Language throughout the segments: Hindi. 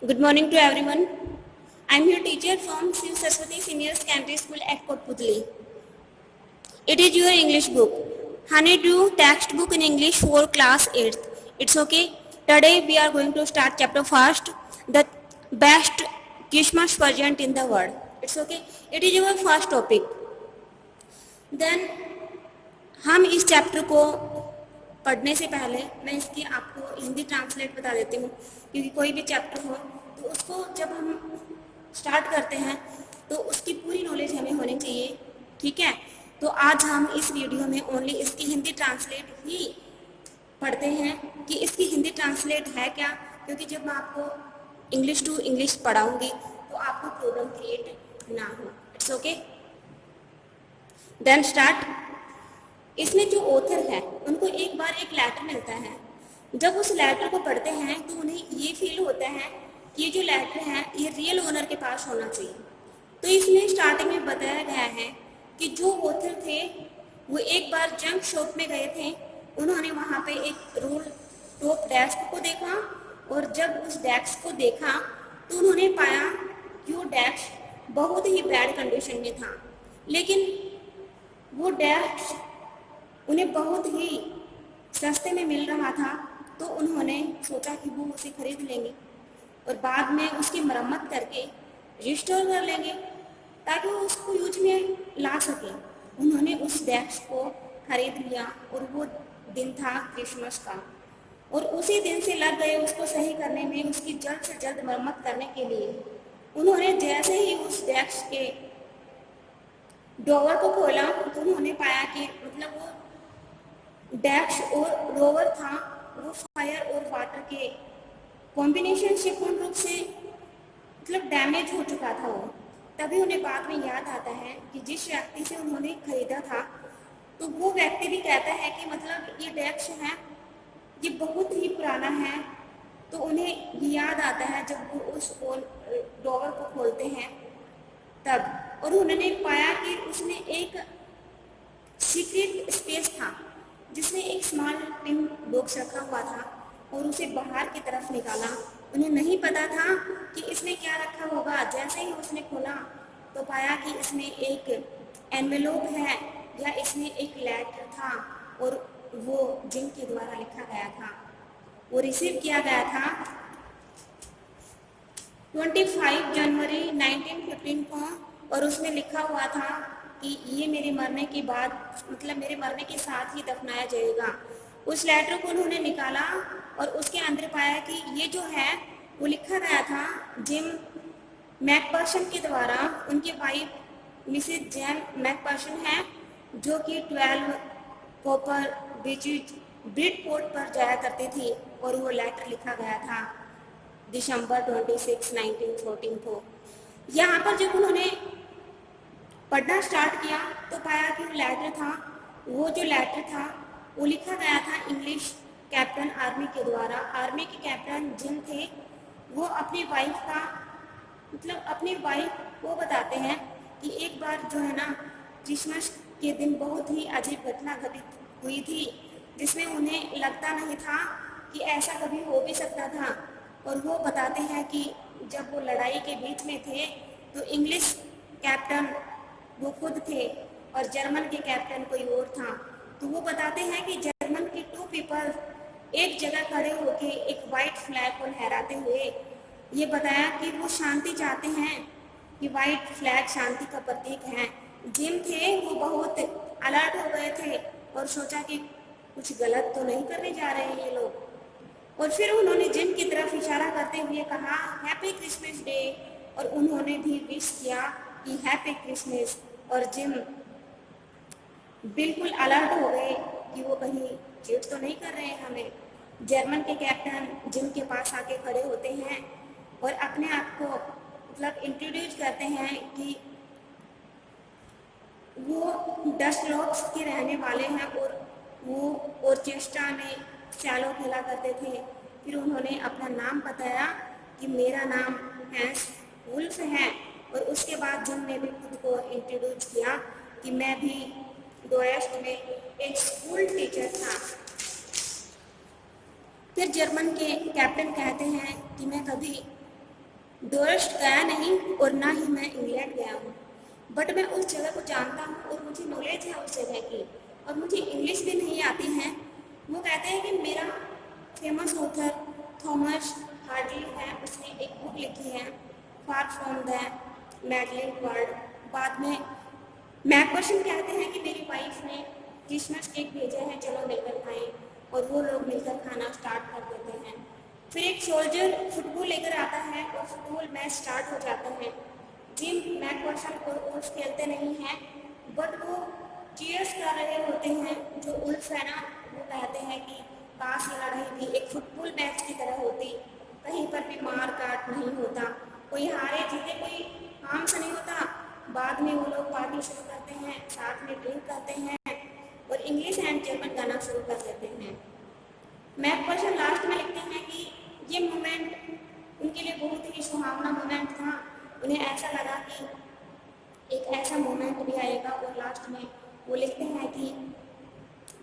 Good morning to everyone. I am your teacher from Shiv Saraswati Senior Secondary School at Kotputli. It is your English book, Honeydew textbook in English for class 8th. It's okay. Today we are going to start chapter first, the best Christmas present in the world. It's okay. It is your first topic. Then हम इस चैप्टर को पढ़ने से पहले मैं इसकी आपको हिंदी ट्रांसलेट बता देती हूँ, क्योंकि कोई भी चैप्टर हो तो उसको जब हम स्टार्ट करते हैं तो उसकी पूरी नॉलेज हमें होनी चाहिए, ठीक है। तो आज हम इस वीडियो में ओनली इसकी हिंदी ट्रांसलेट ही पढ़ते हैं कि इसकी हिंदी ट्रांसलेट है क्या, क्योंकि जब मैं आपको इंग्लिश टू इंग्लिश पढ़ाऊंगी तो आपको प्रॉब्लम क्रिएट ना हो। It's okay. Then start. इसमें जो ऑथर है उनको एक बार एक लेटर मिलता है। जब उस लेटर को पढ़ते हैं तो उन्हें ये फील होता है कि ये जो लेटर है ये रियल ओनर के पास होना चाहिए। तो इसमें स्टार्टिंग में बताया गया है कि जो ऑथर थे वो एक बार जंक शॉप में गए थे। उन्होंने वहाँ पे एक रोल टॉप डेस्क को देखा और जब उस डेस्क को देखा तो उन्होंने पाया कि वो डेस्क बहुत ही बैड कंडीशन में था, लेकिन वो डेस्क उन्हें बहुत ही सस्ते में मिल रहा था। तो उन्होंने सोचा कि वो उसे खरीद लेंगे और बाद में उसकी मरम्मत करके रिस्टोर कर लेंगे ताकि वो उसको यूज में ला सके। उन्होंने उस डेस्क को खरीद लिया और वो दिन था क्रिसमस का, और उसी दिन से लग गए उसको सही करने में, उसकी जल्द से जल्द मरम्मत करने के लिए। उन्होंने जैसे ही उस डेस्क के डोवर को खोला तो उन्होंने पाया कि मतलब वो डेस्क और रोवर था वो फायर और वाटर के कॉम्बिनेशन से पूर्ण रूप से मतलब डैमेज हो चुका था वो। तभी उन्हें बाद में याद आता है कि जिस व्यक्ति से उन्होंने खरीदा था तो वो व्यक्ति भी कहता है कि मतलब ये डेस्क है ये बहुत ही पुराना है। तो उन्हें भी याद आता है जब वो उस डोवर को खोलते हैं तब, और उन्होंने पाया कि उसमें एक सीक्रेट स्पेस था जिसमें एक स्मॉल टिन बॉक्स रखा हुआ था और उसे बाहर की तरफ निकाला। उन्हें नहीं पता था कि इसमें क्या रखा होगा। जैसे ही उसने खोला तो पाया कि इसमें एक एनवेलोप है या इसमें एक लेटर था और वो जिम के द्वारा लिखा गया था, वो रिसीव किया गया था 25 जनवरी 1915 को, और उसमें लिखा हुआ था कि ये मेरे मरने के बाद मतलब मेरे मरने के साथ ही दफनाया जाएगा। उस लेटर को उन्होंने निकाला और उसके अंदर पाया कि ये जो है वो लिखा गया था जिम मैकपर्सन के द्वारा। उनकी वाइफ मिसेज जेम मैकपर्सन है जो कि 12 कॉपर ब्रिडपोर्ट पर जाया करती थी, और वो लेटर लिखा गया था दिसंबर 26, 1914 को। यहाँ पर जब उन्होंने पढ़ना स्टार्ट किया तो पाया कि वो जो लेटर था वो लिखा गया था इंग्लिश कैप्टन आर्मी के द्वारा। आर्मी के कैप्टन जिम थे, वो अपनी वाइफ का मतलब अपनी वाइफ को बताते हैं कि एक बार जो है ना क्रिसमस के दिन बहुत ही अजीब घटना घटित हुई थी जिसमें उन्हें लगता नहीं था कि ऐसा कभी हो भी सकता था। और वो बताते हैं कि जब वो लड़ाई के बीच में थे तो इंग्लिश कैप्टन वो खुद थे और जर्मन के कैप्टन कोई और था। तो वो बताते हैं कि जर्मन के 2 पीपल एक जगह खड़े होकर एक वाइट फ्लैग को लहराते हुए ये बताया कि वो शांति चाहते हैं, कि वाइट फ्लैग शांति का प्रतीक है। जिम थे वो बहुत अलर्ट हो गए थे और सोचा कि कुछ गलत तो नहीं करने जा रहे हैं ये लोग, और फिर उन्होंने जिम की तरफ इशारा करते हुए कहा हैप्पी क्रिसमस डे, और उन्होंने भी विश किया कि हैप्पी क्रिसमस। और जिम बिल्कुल अलर्ट हो गए कि वो कहीं चीट तो नहीं कर रहे हैं हमें। जर्मन के कैप्टन जिम के पास आके खड़े होते हैं और अपने आप को मतलब इंट्रोड्यूस करते हैं कि वो डस्ट रॉक्स के रहने वाले हैं और वो ऑर्केस्ट्रा में चैलो खेला करते थे। फिर उन्होंने अपना नाम बताया कि मेरा नाम हैंस वुल्फ है, और उसके बाद जिम ने भी खुद को इंट्रोड्यूस किया कि मैं भी डोएस्ट में एक स्कूल टीचर था। फिर जर्मन के कैप्टन कहते हैं कि मैं कभी टूरिस्ट गया नहीं और ना ही मैं इंग्लैंड गया हूँ, बट मैं उस जगह को जानता हूँ और मुझे नॉलेज है उस जगह की, और मुझे इंग्लिश भी नहीं आती है। वो कहते हैं कि मेरा फेमस ऑथर थॉमस हार्डी है, उसने एक बुक लिखी है far from the Madeline world. बाद में मैकपर्सन कहते हैं कि मेरी वाइफ ने क्रिसमस केक भेजे हैं, चलो मिलकर खाएं, और वो लोग मिलकर खाना स्टार्ट कर देते हैं। फिर एक सोल्जर फुटबॉल लेकर आता है और फुटबॉल मैच स्टार्ट हो जाता है। जिम मैकपर्सन और उल्फ खेलते नहीं हैं, बट वो चीयर्स कर रहे होते हैं। जो उल्फ है ना, वो कहते हैं कि काश ये लड़ाई भी एक फुटबॉल मैच की तरह होती, कहीं पर भी मार काट नहीं होता, कोई हारे जीते कोई हार्म से नहीं होता। बाद में वो लोग पार्टी शुरू करते हैं, साथ में ड्रिंक करते हैं और इंग्लिश एंड जर्मन गाना शुरू कर देते हैं। मैकपर्सन लास्ट में लिखते हैं कि ये मोमेंट उनके लिए बहुत ही सुहावना मोमेंट था। उन्हें ऐसा लगा कि एक ऐसा मोमेंट भी आएगा, और लास्ट में वो लिखते हैं कि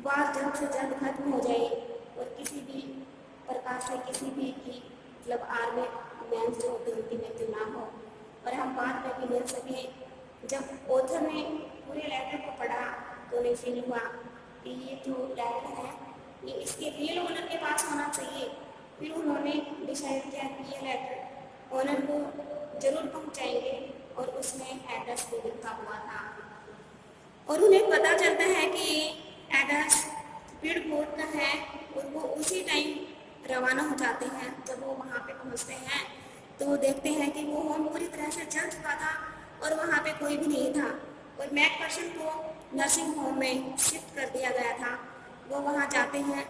वार जल्द से जल्द खत्म हो जाए और किसी भी प्रकार से किसी भी की मतलब आर्मी मैन जो होते हैं उनकी मृत्यु ना हो, और हम बाद में भी मिल सके। जब ऑथर ने पूरे लेटर को पढ़ा तो उन्हें फील हुआ कि ये जो लेटर है ये इसके रियल ओनर के पास होना चाहिए। फिर उन्होंने डिसाइड किया कि ये लेटर ओनर को जरूर पहुंचाएंगे, और उसमें एड्रेस भी लिखा हुआ था। और उन्हें पता चलता है कि ये एड्रेस पीडपोर्ट का है, और वो उसी टाइम रवाना हो जाते हैं। जब वो वहाँ पे पहुँचते हैं तो वो देखते हैं कि वो होम पूरी तरह से जल चुका था और वहाँ पे कोई भी नहीं था, और मैकपर्सन को नर्सिंग होम में शिफ्ट कर दिया गया था। वो वहाँ जाते हैं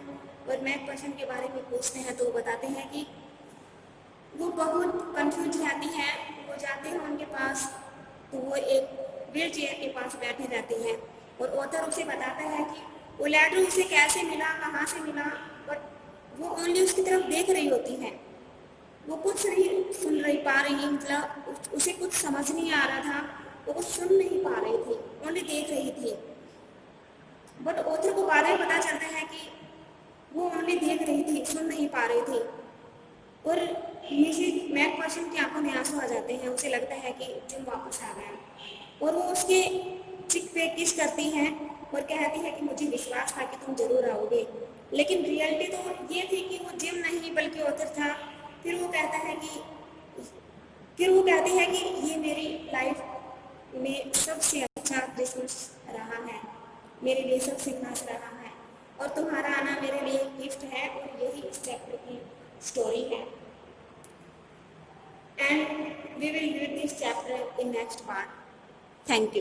और मैकपर्सन के बारे में पूछते हैं तो वो बताते हैं कि वो बहुत कंफ्यूज रहती हैं। वो जाते हैं उनके पास तो वो एक व्हील चेयर के पास बैठे रहते हैं, और ऑथर उसे बताता है कि वो लेटर उसे कैसे मिला, कहाँ से मिला, बट वो ओनली उसकी तरफ देख रही होती है। वो कुछ नहीं सुन रही पा रही, मतलब उसे कुछ समझ नहीं आ रहा था, वो कुछ सुन नहीं पा रही थी, ओनली देख रही थी। बट ऑथर को बाद में पता चलता है कि वो ओनली देख रही थी, सुन नहीं पा रही थी। और मिसेज मैकपर्सन की आंखों में आंसू आ जाते हैं। उसे लगता है कि जिम वापस आ गया, और वो उसके चिक पे किस करती हैं और कहती है कि मुझे विश्वास था कि तुम जरूर आओगे, लेकिन रियलिटी तो ये थी कि वो जिम नहीं बल्कि ऑथर था। फिर वो कहती है कि ये मेरी लाइफ में सबसे अच्छा क्रिसमस रहा है, मेरे लिए सबसे खास रहा है, और तुम्हारा आना मेरे लिए गिफ्ट है, और यही इस चैप्टर की स्टोरी है। And we will read this chapter in next part. Thank you.